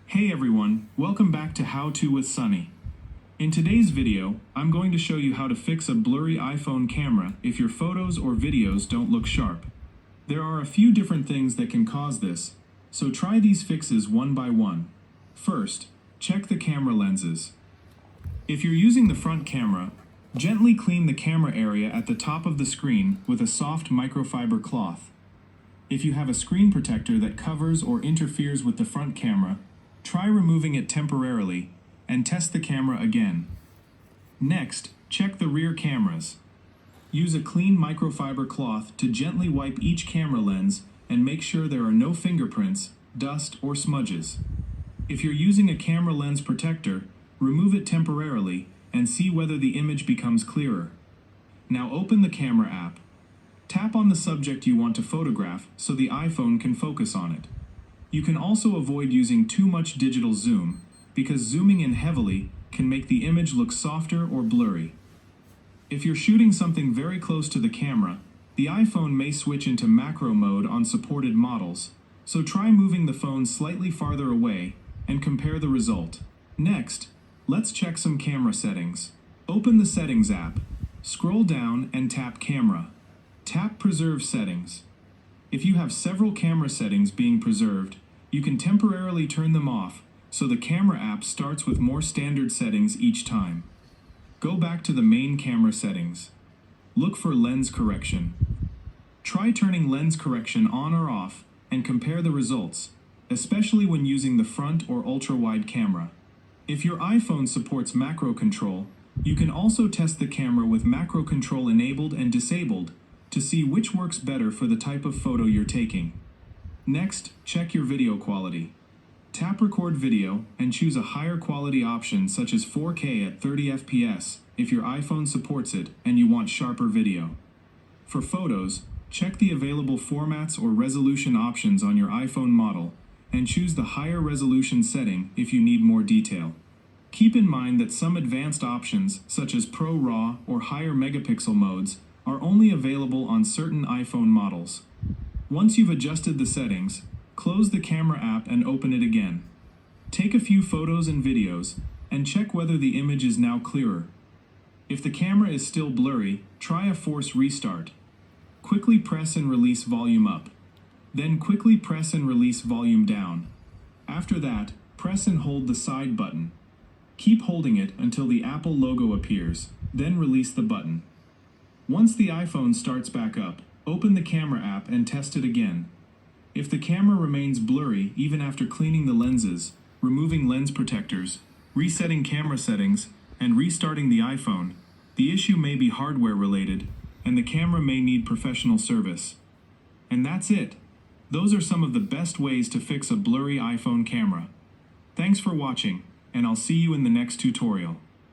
Hey everyone, welcome back to How To with Sonny. In today's video, I'm going to show you how to fix a blurry iPhone camera if your photos or videos don't look sharp. There are a few different things that can cause this, so try these fixes one by one. First, check the camera lenses. If you're using the front camera, gently clean the camera area at the top of the screen with a soft microfiber cloth. If you have a screen protector that covers or interferes with the front camera, try removing it temporarily and test the camera again. Next, check the rear cameras. Use a clean microfiber cloth to gently wipe each camera lens and make sure there are no fingerprints, dust, or smudges. If you're using a camera lens protector, remove it temporarily and see whether the image becomes clearer. Now open the camera app. Tap on the subject you want to photograph so the iPhone can focus on it. You can also avoid using too much digital zoom, because zooming in heavily can make the image look softer or blurry. If you're shooting something very close to the camera, the iPhone may switch into macro mode on supported models, so try moving the phone slightly farther away and compare the result. Next, let's check some camera settings. Open the Settings app, scroll down and tap Camera. Tap Preserve Settings. If you have several camera settings being preserved, you can temporarily turn them off so the camera app starts with more standard settings each time. Go back to the main camera settings. Look for lens correction. Try turning lens correction on or off and compare the results, especially when using the front or ultra-wide camera. If your iPhone supports macro control, you can also test the camera with macro control enabled and disabled to see which works better for the type of photo you're taking. Next, check your video quality. Tap Record Video and choose a higher quality option such as 4K at 30 FPS if your iPhone supports it and you want sharper video. For photos, check the available formats or resolution options on your iPhone model and choose the higher resolution setting if you need more detail. Keep in mind that some advanced options such as Pro RAW or higher megapixel modes are only available on certain iPhone models. Once you've adjusted the settings, close the camera app and open it again. Take a few photos and videos and check whether the image is now clearer. If the camera is still blurry, try a force restart. Quickly press and release volume up. Then quickly press and release volume down. After that, press and hold the side button. Keep holding it until the Apple logo appears, then release the button. Once the iPhone starts back up, open the camera app and test it again. If the camera remains blurry even after cleaning the lenses, removing lens protectors, resetting camera settings, and restarting the iPhone, the issue may be hardware related, and the camera may need professional service. And that's it. Those are some of the best ways to fix a blurry iPhone camera. Thanks for watching, and I'll see you in the next tutorial.